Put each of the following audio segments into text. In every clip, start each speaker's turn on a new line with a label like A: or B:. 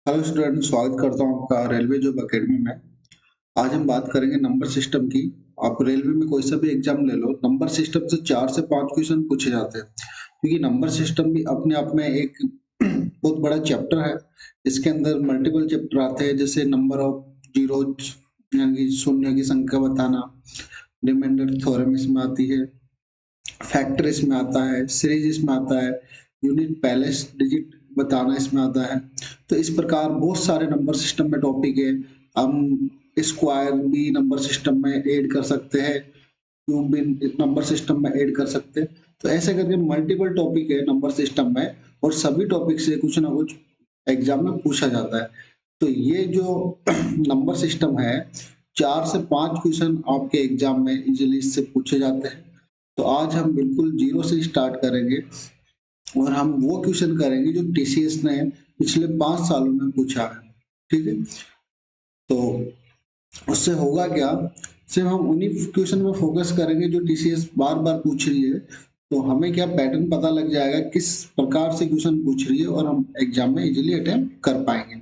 A: Hello student, स्वागत करता हूँ आपका रेलवे जॉब एकेडमी में। आज हम बात करेंगे नंबर सिस्टम की। आप रेलवे में कोई सा भी एग्जाम ले लो, नंबर सिस्टम से 4 से 5 क्वेश्चन पूछे जाते हैं, क्योंकि नंबर सिस्टम भी अपने आप में एक बहुत बड़ा चैप्टर है। इसके अंदर मल्टीपल चैप्टर आते हैं, जैसे नंबर ऑफ जीरोज यानी कि शून्य की संख्या बताना, रिमाइंडर थ्योरम इसमें आती है, फैक्टर इसमें आता है, सीरीज इसमें आता है, यूनिट पैलेस डिजिट बताना इसमें आता है। तो इस प्रकार बहुत सारे नंबर सिस्टम में टॉपिक है। हम स्क्वायर भी नंबर सिस्टम में ऐड कर सकते हैं, क्यूब भी नंबर सिस्टम में ऐड कर सकते हैं। तो ऐसे करके मल्टीपल टॉपिक है नंबर सिस्टम में, और सभी टॉपिक से कुछ ना कुछ एग्जाम में पूछा जाता है। तो ये जो नंबर सिस्टम है, 4 से 5 क्वेश्चन आपके एग्जाम में इजीली इससे पूछे जाते हैं। तो आज हम बिल्कुल जीरो से स्टार्ट करेंगे, और हम वो क्वेश्चन करेंगे जो टीसीएस ने पिछले 5 सालों में पूछा है। ठीक है, तो उससे होगा क्या, सिर्फ हम उन्हीं क्वेश्चन में फोकस करेंगे जो टीसीएस बार बार पूछ रही है। तो हमें क्या पैटर्न पता लग जाएगा, किस प्रकार से क्वेश्चन पूछ रही है, और हम एग्जाम में इजीली अटेम्प्ट कर पाएंगे।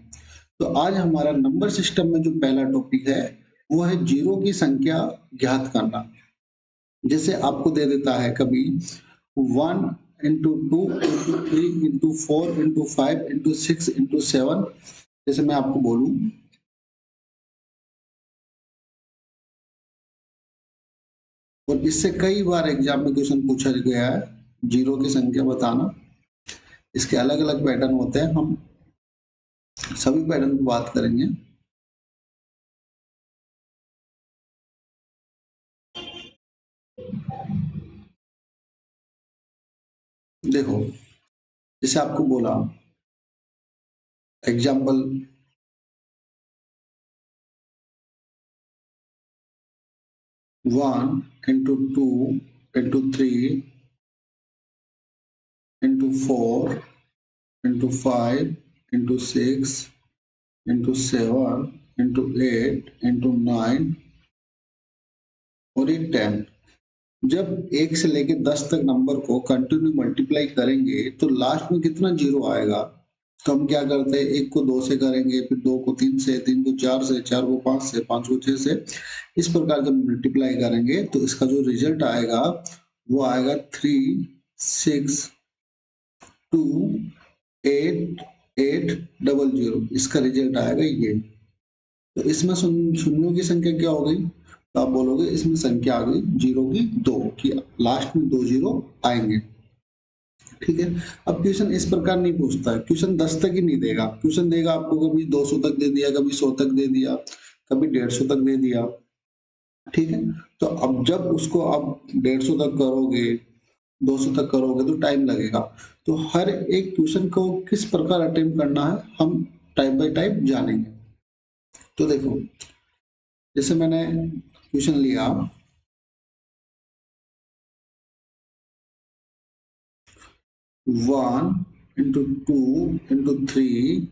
A: तो आज हमारा नंबर सिस्टम में जो पहला टॉपिक है, वो है जीरो की संख्या ज्ञात करना। जैसे आपको दे देता है कभी 1 into 2 into 3 into 4 into 5 into 6 into 7। जैसे मैं आपको बोलूं, और इससे कई बार एग्जाम में क्वेश्चन पूछा गया है, जीरो की संख्या बताना। इसके अलग अलग पैटर्न होते हैं, हम सभी पैटर्न की बात करेंगे। देखो, जैसे आपको बोला example, 1 into 2 into 3 into 4 into 5 into 6 into 7 into 8 into 9 और ये 10। जब 1 से लेके 10 तक नंबर को कंटिन्यू मल्टीप्लाई करेंगे तो लास्ट में कितना जीरो आएगा। तो हम क्या करते हैं, 1 को 2 से करेंगे, फिर 2 को 3 से, 3 को 4 से, 4 को 5 से, 5 को 6 से। इस प्रकार जब मल्टीप्लाई करेंगे तो इसका जो रिजल्ट आएगा, वो आएगा 362880। इसका रिजल्ट आएगा ये। तो इसमें शून्यों की संख्या क्या हो गई, तो आप बोलोगे इसमें संख्या आ गई जीरो की 2 की, लास्ट में 2 जीरो आएंगे। ठीक है, अब क्वेश्चन इस प्रकार नहीं पूछता है, क्वेश्चन 10 तक ही नहीं देगा। क्वेश्चन देगा आपको कभी 200 तक दे दिया, कभी 100 तक दे दिया, कभी 150 तक दे दिया। ठीक है, तो अब जब उसको आप 150 तक करोगे, 200 तक करोगे तो टाइम लगेगा। तो हर एक क्वेश्चन को किस प्रकार अटेम्प्ट करना है, हम टाइप बाय टाइप जानेंगे। तो देखो, जैसे मैंने क्वेश्चन लिया 1 into 2 into 3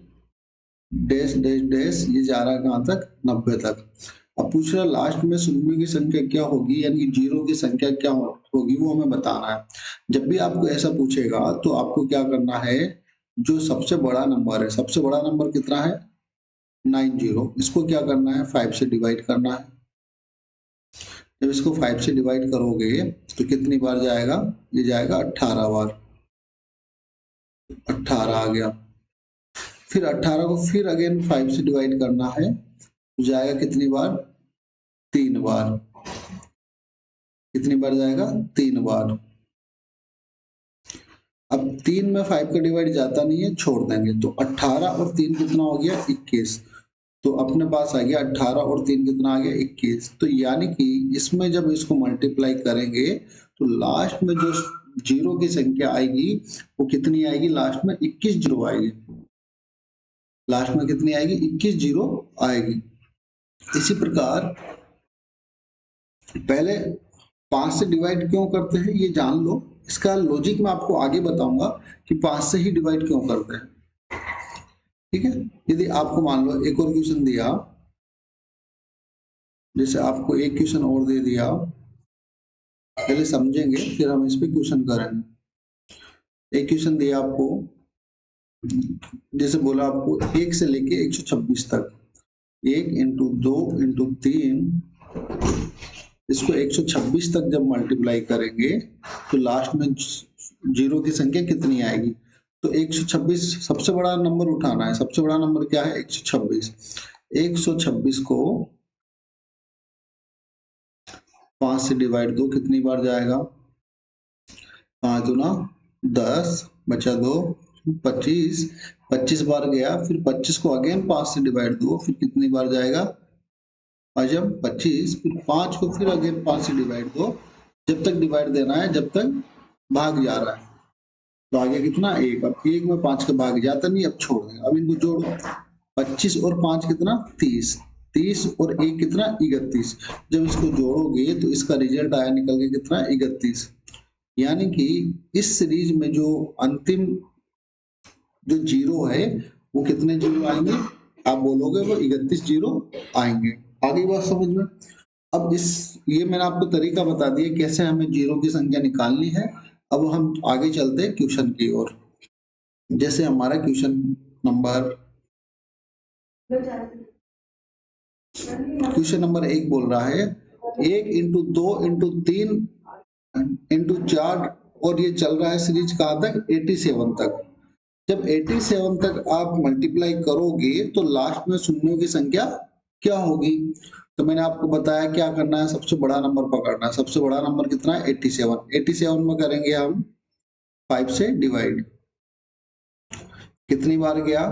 A: dash dash dash, ये जा रहा है कहाँ तक, 90 तक। अब पूछ रहा लास्ट में शून्य की संख्या क्या होगी, यानी कि जीरो की संख्या क्या होगी, वो हमें बताना है। जब भी आपको ऐसा पूछेगा तो आपको क्या करना है, जो सबसे बड़ा नंबर है, सबसे बड़ा नंबर कितना है, 90, इसको क्या करना है, 5 से डिवाइड करना है। जब इसको 5 से डिवाइड करोगे तो कितनी बार जाएगा, ये जाएगा 18 बार। 18 आ गया। फिर 18 को फिर अगेन 5 से डिवाइड करना है, तो जाएगा कितनी बार, 3 बार। कितनी बार जाएगा, 3 बार। अब 3 में 5 का डिवाइड जाता नहीं है, छोड़ देंगे, तो 18 और 3 कितना हो गया, 21। तो अपने पास आ गया 18 और 3 कितना आ गया, 21। तो यानी कि इसमें जब इसको मल्टीप्लाई करेंगे तो लास्ट में जो जीरो की संख्या आएगी, वो कितनी आएगी, लास्ट में 21 जीरो आएगी। लास्ट में कितनी आएगी, 21 जीरो आएगी। इसी प्रकार पहले 5 से डिवाइड क्यों करते हैं ये जान लो, इसका लॉजिक मैं आपको आगे बताऊंगा कि 5 से ही डिवाइड क्यों करते हैं। ठीक है, यदि आपको मान लो एक और क्वेश्चन दिया, जैसे आपको एक क्वेश्चन और दे दिया, पहले समझेंगे फिर हम इस पे क्वेश्चन करेंगे। एक क्वेश्चन दिया आपको जैसे बोला आपको 1 से लेके 126 तक, 1 इंटू 2 इंटू 3, इसको 126 तक जब मल्टीप्लाई करेंगे तो लास्ट में जीरो की संख्या कितनी आएगी? तो 126 सबसे बड़ा नंबर उठाना है। सबसे बड़ा नंबर क्या है? 126। 126 को 5 से डिवाइड दो, कितनी बार जाएगा? 5 दूना 10, बचा 2, 25। 25 बार गया, फिर 25 को अगेन 5 से डिवाइड दो, फिर कितनी बार जाएगा? जब 25, फिर 5 को फिर अगेन 5 से डिवाइड दो, जब तक डिवाइड देना है, जब तक भाग जा रहा है। तो आगे कितना? 1। अब 1 में 5 का भाग जाता नहीं, अब छोड़ देंगे। अब इनको जोड़ो, 25 और 5 कितना? 30। 30 और 1 कितना? 31। जब इसको जोड़ोगे तो इसका रिजल्ट आया निकल के कितना? 31। यानी कि इस सीरीज में जो अंतिम जो जीरो है वो कितने जीरो आएंगे? आप बोलोगे वो 31 जीरो आएंगे। आगे बात समझ में? अब ये मैंने आपको तरीका बता दिया कैसे हमें जीरो की संख्या निकालनी है। अब हम आगे चलते हैं क्वेश्चन की ओर। जैसे हमारा क्वेश्चन नंबर 1 बोल रहा है 1 इंटू 2 इंटू 3 इंटू 4, और ये चल रहा है सीरीज कहाँ तक? 87 तक। जब 87 तक आप मल्टीप्लाई करोगे तो लास्ट में शून्यों की संख्या क्या होगी? तो मैंने आपको बताया क्या करना है, सबसे बड़ा नंबर पकड़ना है। सबसे बड़ा नंबर कितना है? 87। 87 में करेंगे हम 5 से डिवाइड, कितनी बार गया?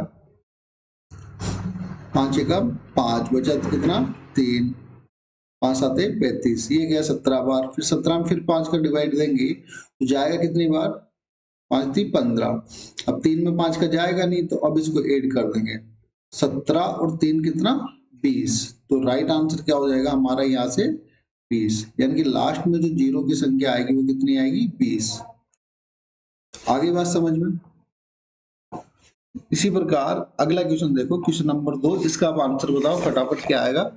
A: 5 एकम 5, बचा कितना? 3, 5 7 35, ये गया 17 बार। फिर 17 में फिर 5 का डिवाइड देंगे तो जाएगा कितनी बार? 5 3 15। अब 3 में 5 का जाएगा नहीं, तो अब इसको ऐड कर देंगे। 17 और 3 कितना? 20। तो राइट आंसर क्या हो जाएगा हमारा यहाँ से? 20। यानी कि लास्ट में जो जीरो की संख्या आएगी वो कितनी आएगी? 20। आगे बात समझ में? इसी प्रकार अगला क्वेश्चन देखो, क्वेश्चन नंबर 2। इसका आप आंसर बताओ फटाफट, क्या आएगा?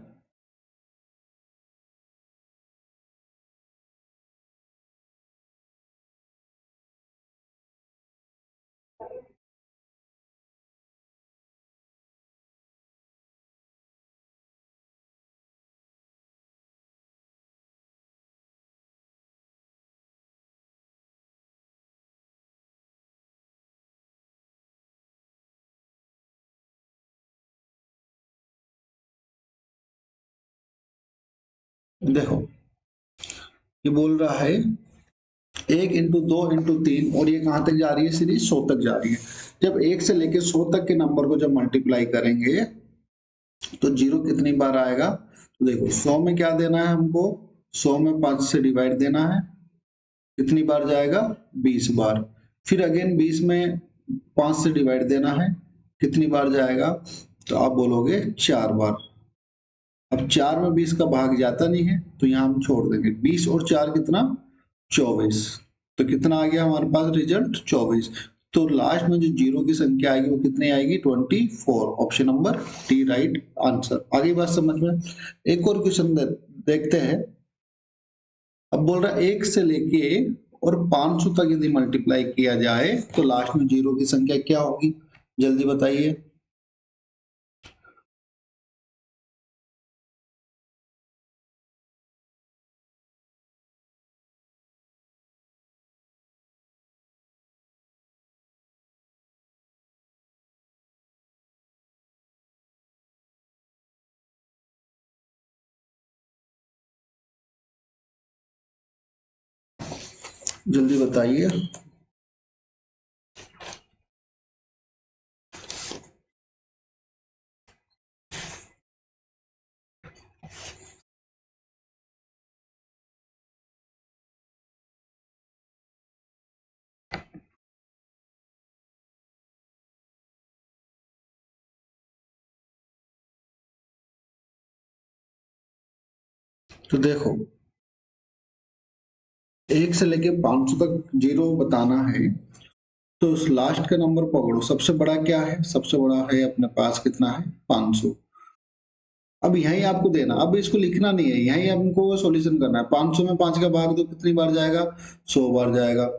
A: देखो ये बोल रहा है 1 इंटू 2 इंटू 3, और ये कहां तक जा रही है सीरीज? 100 तक जा रही है। जब 1 से लेके 100 तक के नंबर को जब मल्टीप्लाई करेंगे तो जीरो कितनी बार आएगा? तो देखो 100 में क्या देना है हमको? 100 में 5 से डिवाइड देना है, कितनी बार जाएगा? 20 बार। फिर अगेन 20 में 5 से डिवाइड देना है, कितनी बार जाएगा? तो आप बोलोगे 4 बार। अब 4 में 20 का भाग जाता नहीं है, तो यहाँ हम छोड़ देंगे। 20 और 4 कितना? 24। तो कितना आ गया हमारे पास रिजल्ट? 24। तो लास्ट में जो जीरो की संख्या आएगी वो कितनी आएगी? 24। Option number D right answer. आगे बात समझ में? एक और क्वेश्चन देखते हैं। अब बोल रहा है 1 से लेके और 500 तक यदि मल्टीप्लाई किया जाए तो लास्ट में जीरो की संख्या क्या होगी? जल्दी बताइए। जल्दी बताइए। तो देखो 1 से लेके 500 तक जीरो बताना है, तो उस लास्ट का नंबर पकड़ो। सबसे बड़ा क्या है? सबसे बड़ा है अपने पास कितना है? 500। अब यही आपको देना, अब इसको लिखना नहीं है, यही हमको सॉल्यूशन करना है। 500 में 5 का भाग दो, कितनी बार जाएगा? 100 बार जाएगा।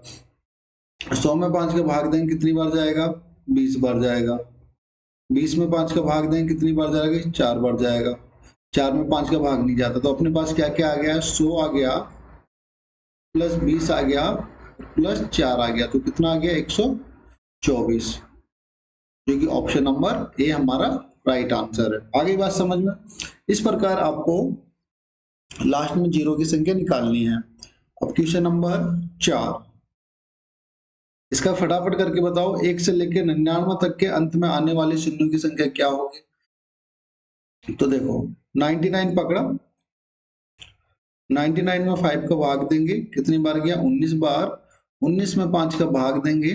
A: 100 में 5 का भाग देंगे, कितनी बार जाएगा? 20 बार जाएगा। 20 में 5 का भाग देंगे कितनी बार जाएगा? 4 बार जाएगा। 4 में 5 का भाग नहीं जाता, तो अपने पास क्या क्या आ गया? 100 आ गया, प्लस 20 आ गया, प्लस 4 आ गया, तो कितना आ गया? 124, जो कि ऑप्शन नंबर ए हमारा राइट आंसर है। आगे बात समझ में? इस प्रकार आपको लास्ट में जीरो की संख्या निकालनी है। अब क्वेश्चन नंबर 4, इसका फटाफट करके बताओ, 1 से लेकर 99 तक के अंत में आने वाले शून्यों की संख्या क्या होगी? तो देखो 99 पकड़ा, 99 में 5 का भाग देंगे, कितनी बार गया? 19 बार। 19 में 5 का भाग देंगे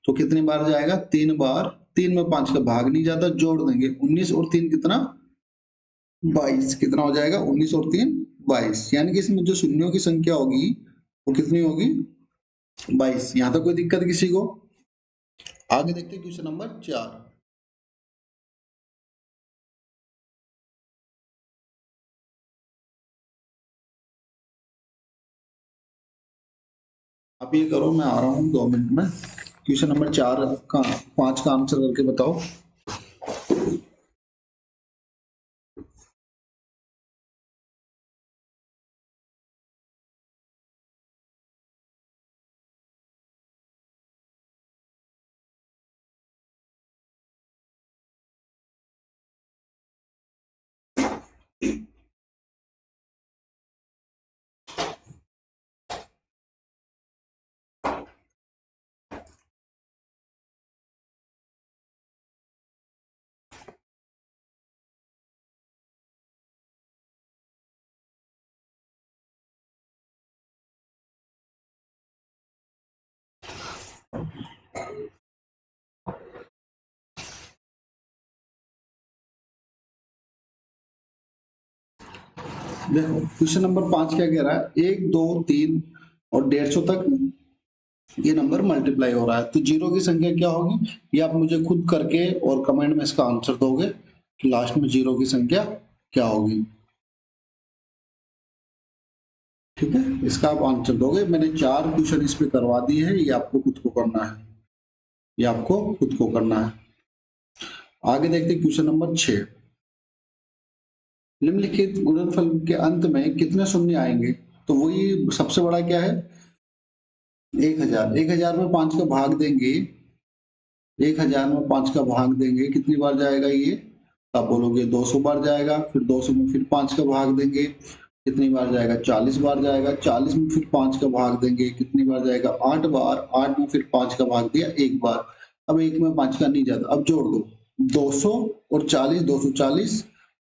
A: तो कितनी बार जाएगा? 3 बार। 3 में 5 का भाग नहीं जाता, जोड़ देंगे 19 और 3 कितना? 22। कितना हो जाएगा? 19 और 3 22, यानी कि इसमें जो शून्यों की संख्या होगी वो कितनी होगी? 22। यहां तक कोई दिक्कत किसी को? आगे देखते हैं क्वेश्चन नंबर 4। आप ये करो, मैं आ रहा हूँ 2 मिनट में। क्वेश्चन नंबर 4 का 5 का आंसर करके बताओ। देखो क्वेश्चन नंबर 5 क्या कह रहा है? 1 2 3 और 150 तक ये नंबर मल्टीप्लाई हो रहा है, तो जीरो की संख्या क्या होगी? ये आप मुझे खुद करके और कमेंट में इसका आंसर दोगे कि लास्ट में जीरो की संख्या क्या होगी। ठीक है, इसका आप आंसर दोगे। मैंने 4 क्वेश्चन इस पे करवा दिए हैं, ये आपको खुद को करना है, ये आपको खुद को करना है। आगे देखते हैं क्वेश्चन नंबर 6। निम्नलिखित गुणनफल के अंत में कितने शून्य आएंगे? तो वही सबसे बड़ा क्या है? 1000। 1000 में 5 का भाग देंगे, 1000 में 5 का भाग देंगे, कितनी बार जाएगा ये? आप बोलोगे 200 बार जाएगा। फिर 200 में फिर 5 का भाग देंगे, कितनी बार जाएगा? 40 बार जाएगा। 40 में फिर 5 का भाग देंगे, कितनी बार जाएगा? 8 बार। 8 में फिर 5 का भाग दिया, 1 बार। अब 1 में 5 का नहीं जाता, अब जोड़ दो 200 और 40, 240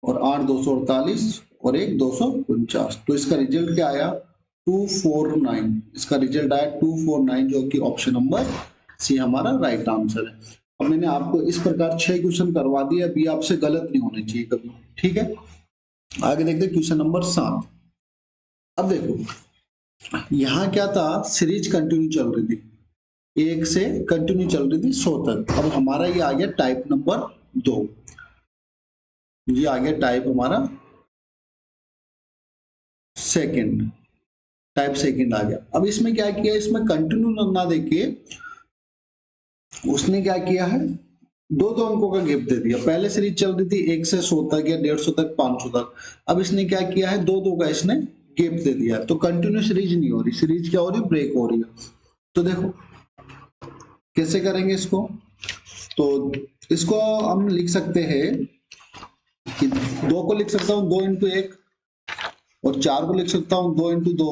A: और 8 248 और 1 249, तो इसका रिजल्ट क्या आया? 249। इसका रिजल्ट आया 249, जो कि ऑप्शन नंबर सी हमारा राइट आंसर है। अब मैंने आपको इस प्रकार 6 क्वेश्चन करवा दिए, अभी आपसे गलत नहीं होने चाहिए कभी। ठीक है, आगे देखते हैं क्वेश्चन नंबर 7। अब देखो यहाँ क्या था? सीरीज कंटिन्यू चल रही थी, 1 से कंटिन्यू चल रही थी 100 तक। अब हमारा ये आ गया टाइप नंबर 2, ये आ गया टाइप हमारा सेकंड, टाइप सेकंड आ गया। अब इसमें क्या किया? इसमें कंटिन्यू ना देके उसने क्या किया है? दो दो अंकों का गैप दे दिया। पहले सीरीज चल रही थी 1 से 100 तक या 150 तक, 500 तक। अब इसने क्या किया है? दो दो का इसने गैप दे दिया, तो कंटिन्यू सीरीज नहीं हो रही, सीरीज क्या हो रही? ब्रेक हो रही है। तो देखो कैसे करेंगे इसको? तो इसको हम लिख सकते हैं कि 2 को लिख सकता हूं 2 इंटू 1, और 4 को लिख सकता हूं 2 इंटू 2।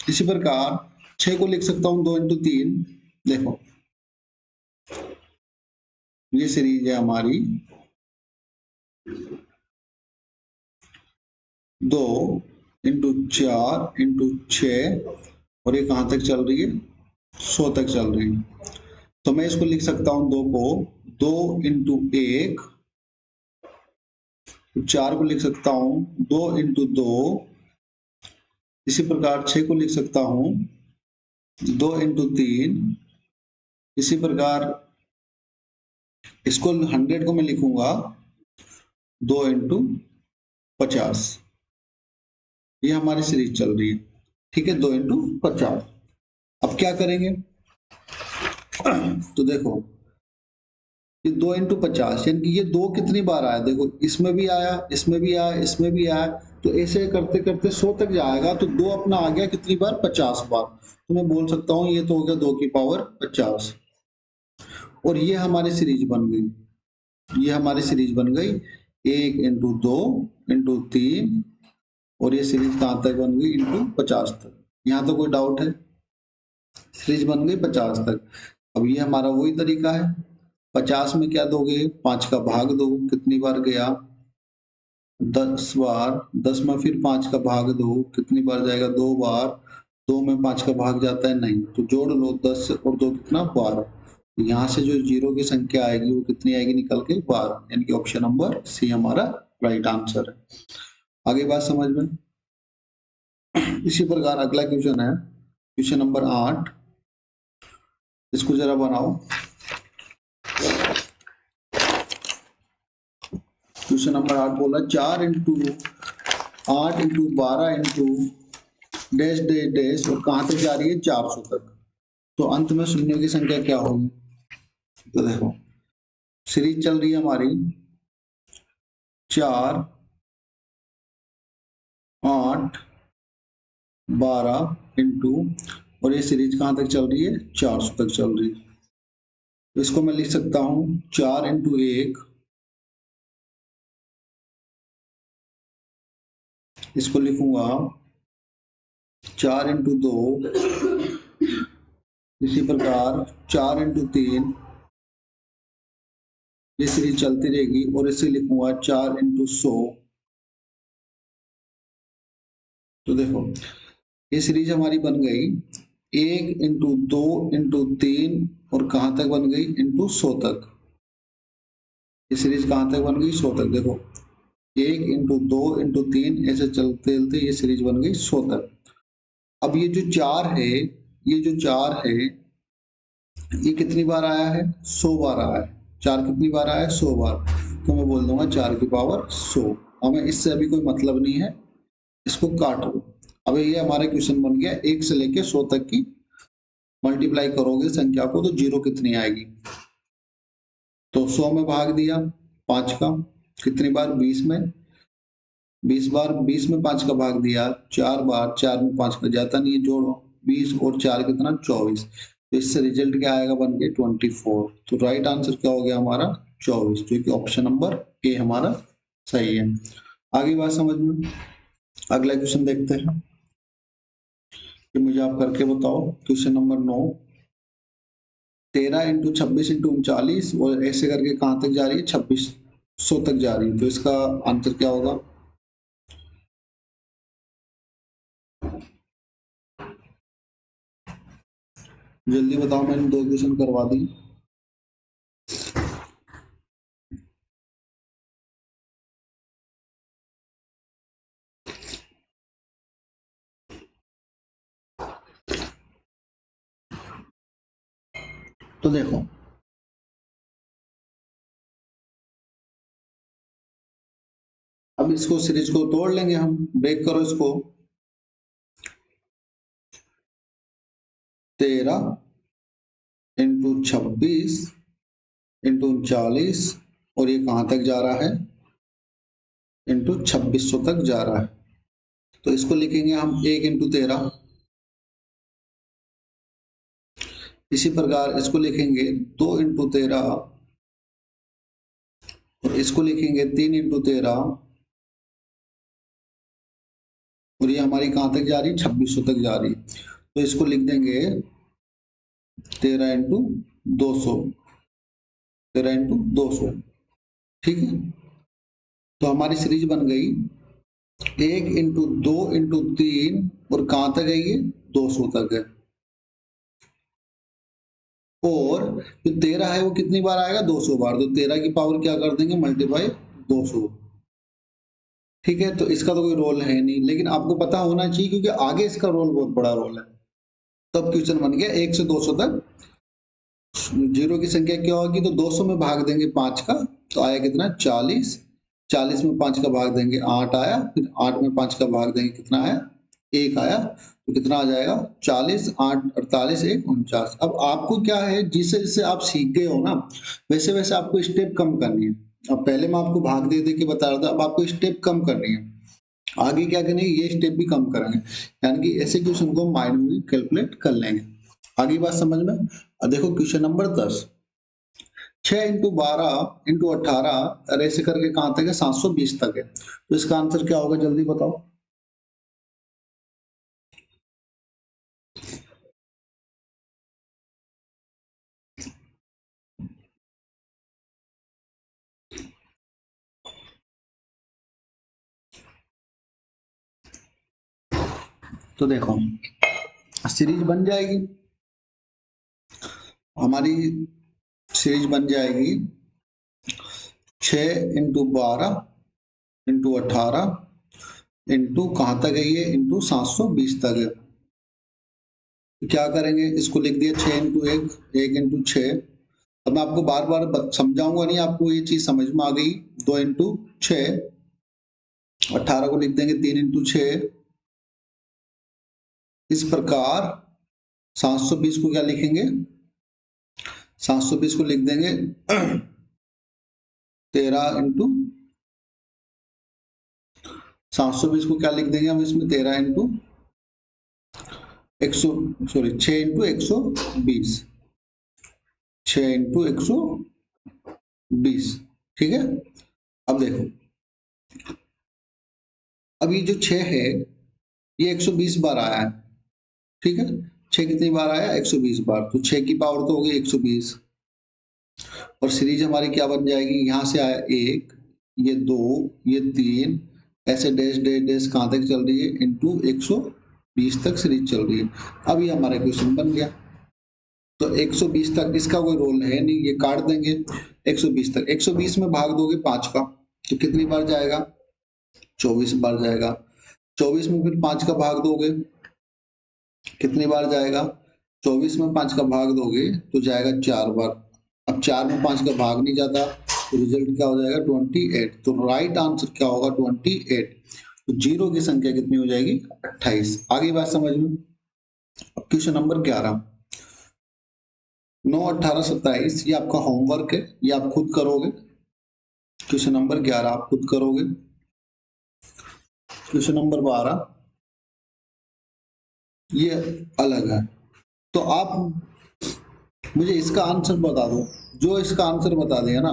A: इसी प्रकार 6 को लिख सकता हूं 2 इंटू 3। देखो ये सीरीज है हमारी 2 इंटू 4 इंटू 6, और ये कहां तक चल रही है? 100 तक चल रही है। तो मैं इसको लिख सकता हूं 2 को 2 इंटू 1, 4 को लिख सकता हूं 2 इंटू 2। इसी प्रकार 6 को लिख सकता हूं 2 इंटू 3। इसी प्रकार इसको 100 को मैं लिखूंगा 2 इंटू 50। ये हमारी सीरीज चल रही है। ठीक है, 2 इंटू 50। अब क्या करेंगे? तो देखो ये 2 इंटू 50, यानी कि ये 2 कितनी बार आया, देखो इसमें भी आया, इसमें भी आया, इसमें भी आया, तो ऐसे करते करते 100 तक जाएगा, तो 2 अपना आ गया कितनी बार, 50 बार। तो मैं बोल सकता हूँ ये तो हो गया 2 की पावर 50। और ये हमारी सीरीज बन गई, ये हमारी सीरीज बन गई 1 इंटू 2 इंटू 3, और ये सीरीज कहाँ तक बन गई, इंटू 50 तक। यहाँ तो कोई डाउट है, सीरीज बन गई 50 तक। अब ये हमारा वही तरीका है, 50 में क्या दोगे, 5 का भाग दो, कितनी बार गया, 10 बार। 10 में फिर 5 का भाग दो, कितनी बार जाएगा, 2 बार। 2 में 5 का भाग जाता है नहीं, तो जोड़ लो, 10 और 2 कितना, 12। तो यहाँ से जो जीरो की संख्या आएगी वो कितनी आएगी निकल के, 12, यानी कि ऑप्शन नंबर सी हमारा राइट आंसर है। आगे बात समझ में। इसी प्रकार अगला क्वेश्चन है क्वेश्चन नंबर 8, इसको जरा बनाओ। क्वेश्चन नंबर 8 बोला 4 into 8 into 12 into dash dash dash, और कहाँ तक जा रही है, 400 तक। तो अंत में शून्यों की संख्या क्या होगी, तो देखो सीरीज चल रही है हमारी 4 8 12 इंटू, और ये सीरीज कहाँ तक चल रही है, 400 तक चल रही है। तो इसको मैं लिख सकता हूँ 4 इंटू 1, इसको लिखूंगा 4 इंटू 2, इसी प्रकार 4 इंटू 3, ये सीरीज चलती रहेगी, और इसे लिखूंगा 4 इंटू 100। तो देखो ये सीरीज हमारी बन गई 1 इंटू 2 इंटू 3, और कहाँ तक बन गई, इंटू 100 तक। ये सीरीज कहाँ तक बन गई, 100 तक। देखो 1 इंटू 2 इंटू 3, ऐसे चलते चलते ये सीरीज बन गई 100 तक। अब ये जो 4 है, ये जो 4 है, ये कितनी बार आया है, 100 बार आया है। 4 कितनी बार आया है, 100 बार। तो मैं बोल दूंगा 4 की पावर 100। हमें इससे अभी कोई मतलब नहीं है, इसको काट लो। अब ये हमारा क्वेश्चन बन गया 1 से लेके 100 तक की मल्टीप्लाई करोगे संख्या को, तो जीरो कितनी आएगी। तो 100 में भाग दिया 5 का, कितनी बार, 20 में, 20 बार। 20 में 5 का भाग दिया 4 बार, 4 में 5 का जाता नहीं है, जोड़ो 20 और 4 कितना, 24। तो इससे रिजल्ट क्या आएगा, बन के 24। तो राइट आंसर क्या हो गया हमारा, 24, जो कि ऑप्शन नंबर ए हमारा सही है। आगे बात समझ में। अगला क्वेश्चन देखते हैं, कि मुझे आप करके बताओ। क्वेश्चन नंबर 9, 13 इंटू 26 इंटू 39, और ऐसे करके कहाँ तक जा रही है, 2600 तक जा रही है। तो इसका आंसर क्या होगा, जल्दी बताओ, मैंने 2 क्वेश्चन करवा दी। तो देखो अब इसको सीरीज को तोड़ लेंगे हम, ब्रेक करो इसको। 13 इंटू 26 इंटू 39, और ये कहाँ तक जा रहा है, इंटू 2600 तक जा रहा है। तो इसको लिखेंगे हम 1 इंटू 13। इसी प्रकार इसको लिखेंगे 2 इंटू 13, और इसको लिखेंगे 3 इंटू 13, और ये हमारी कहाँ तक जा रही है, 2600 तक जा रही है। तो इसको लिख देंगे 13 इंटू 200, 13 इंटू 200, ठीक है। तो हमारी सीरीज बन गई 1 इंटू 2 इंटू 3, और कहाँ तक है ये, 200 तक है। और जो 13 है वो कितनी बार आएगा, 200 बार। तो 13 की पावर क्या कर देंगे, मल्टीप्लाई 200, ठीक है। तो इसका तो कोई रोल है नहीं, लेकिन आपको पता होना चाहिए, क्योंकि आगे इसका रोल बहुत बड़ा रोल है। तब क्वेश्चन बन गया 1 से 200 तक जीरो की संख्या क्या होगी, तो 200 में भाग देंगे 5 का, तो आया कितना, 40। 40 में 5 का भाग देंगे 8 आया, फिर 8 में 5 का भाग देंगे कितना आया, 1 आया तो कितना आ जाएगा 40, 8 48 1 49। अब आपको क्या है, जिसे जिसे आप सीख गए हो ना वैसे वैसे आपको स्टेप कम करनी है। अब पहले मैं आपको भाग दे दे के बता रहा था, अब आपको स्टेप कम करनी है। आगे क्या करेंगे, ये स्टेप भी कम करेंगे, यानी कि ऐसे क्वेश्चन को माइंड में कैलकुलेट कर लेंगे। आगे बात समझ में। अब देखो क्वेश्चन नंबर 10, 6 इंटू 12 इंटू 18 ऐसे करके कहां तक है, 720 तक है। तो इसका आंसर क्या होगा, जल्दी बताओ। तो देखो सीरीज बन जाएगी, हमारी सीरीज बन जाएगी 6 इंटू 12 इंटू 18 इंटू कहां तक है ये, इंटू 720 तक है। तो क्या करेंगे, इसको लिख दिया 6 इंटू 1, 1 इंटू 6। अब मैं आपको बार बार समझाऊंगा नहीं, आपको ये चीज समझ में आ गई। 2 इंटू 6, 18 को लिख देंगे 3 इंटू 6। इस प्रकार 720 को क्या लिखेंगे, 720 को लिख देंगे 13 इंटू 720 को क्या लिख देंगे हम इसमें, 13 इंटू 100, सॉरी 6 इंटू 120, 6 इंटू 120। ठीक है। अब देखो, अब ये जो 6 है ये 120 बार आया है। ठीक है, 6 कितनी बार आया, 120 बार। तो 6 की पावर तो होगी 120, और सीरीज हमारी क्या बन जाएगी, यहां से आया 1, ये 2, ये 3, ऐसे डैश डैश डैश कहां तक चल रही है, इंटू 120 तक सीरीज चल रही है। अब ये हमारा क्वेश्चन बन गया। तो 120 तक इसका कोई रोल है नहीं, ये काट देंगे। 120 तक 120 में भाग दोगे 5 का तो कितनी बार जाएगा, 24 बार जाएगा। 24 में फिर 5 का भाग दोगे कितनी बार जाएगा, 24 में 5 का भाग दोगे तो जाएगा 4 बार। अब 4 में 5 का भाग नहीं जाता तो रिजल्ट क्या हो जाएगा, 28। तो राइट आंसर क्या होगा, 28। तो जीरो की संख्या कितनी हो जाएगी, 28। आगे बात समझ में। क्वेश्चन नंबर 11, 9 18 27, ये आपका होमवर्क है, ये आप खुद करोगे। क्वेश्चन नंबर 11 आप खुद करोगे। क्वेश्चन नंबर 12 ये अलग है। तो आप मुझे इसका आंसर बता दो, जो इसका आंसर बता देगा ना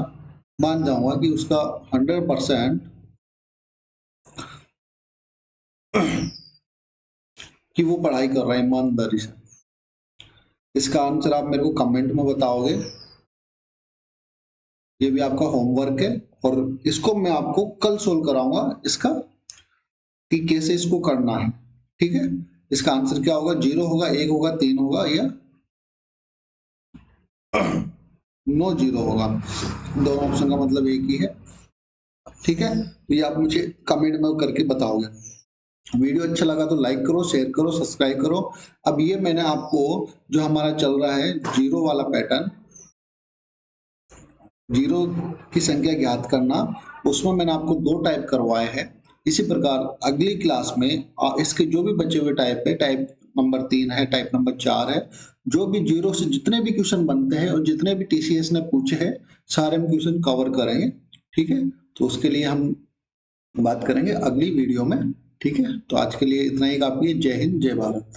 A: मान जाऊंगा कि उसका 100% कि वो पढ़ाई कर रहा है ईमानदारी से। इसका आंसर आप मेरे को कमेंट में बताओगे। ये भी आपका होमवर्क है और इसको मैं आपको कल सोल्व कराऊंगा इसका कि कैसे इसको करना है। ठीक है, इसका आंसर क्या होगा, 0 होगा, 1 होगा, 3 होगा या 9 0 होगा। दोनों ऑप्शन का मतलब एक ही है। ठीक है, तो ये आप मुझे कमेंट में करके बताओगे। वीडियो अच्छा लगा तो लाइक करो, शेयर करो, सब्सक्राइब करो। अब ये मैंने आपको जो हमारा चल रहा है जीरो वाला पैटर्न, जीरो की संख्या ज्ञात करना, उसमें मैंने आपको 2 टाइप करवाए हैं। इसी प्रकार अगली क्लास में इसके जो भी बचे हुए टाइप है, टाइप नंबर 3 है, टाइप नंबर 4 है, जो भी जीरो से जितने भी क्वेश्चन बनते हैं और जितने भी टीसीएस ने पूछे हैं सारे हम क्वेश्चन कवर करेंगे। ठीक है, तो उसके लिए हम बात करेंगे अगली वीडियो में। ठीक है, तो आज के लिए इतना ही काफी है। जय हिंद, जय भारत।